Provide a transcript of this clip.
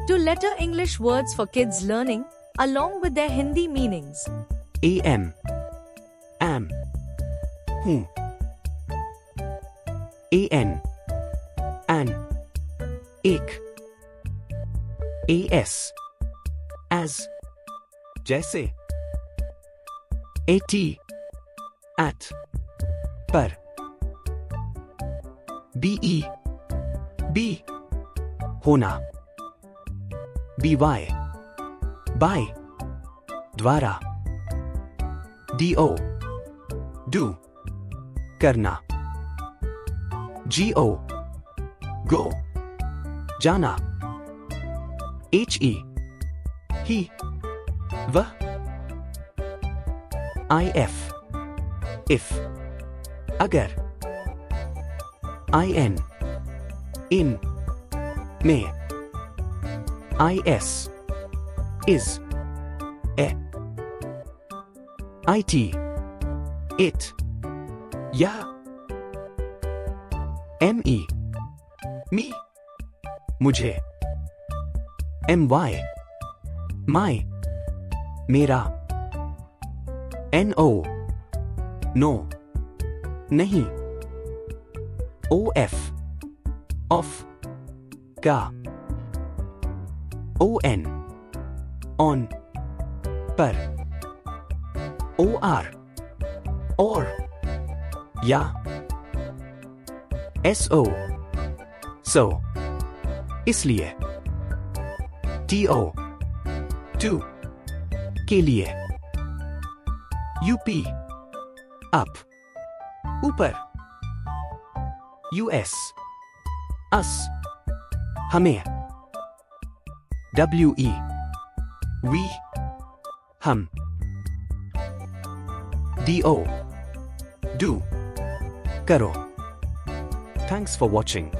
to letter English words for kids learning, along with their Hindi meanings. am, am, हूँ, an, एक, as, जैसे, at, पर, be, होना, by, द्वारा, do, करना, go, जाना, he, वह, if, अगर, in, में, is, it, या, me, मुझे, my, मेरा, no, नहीं, off, का, on, पर, or, या, so, इसलिए, to, के लिए, up, ऊपर, us, हमें, we, हम, do, करो. Thanks for watching.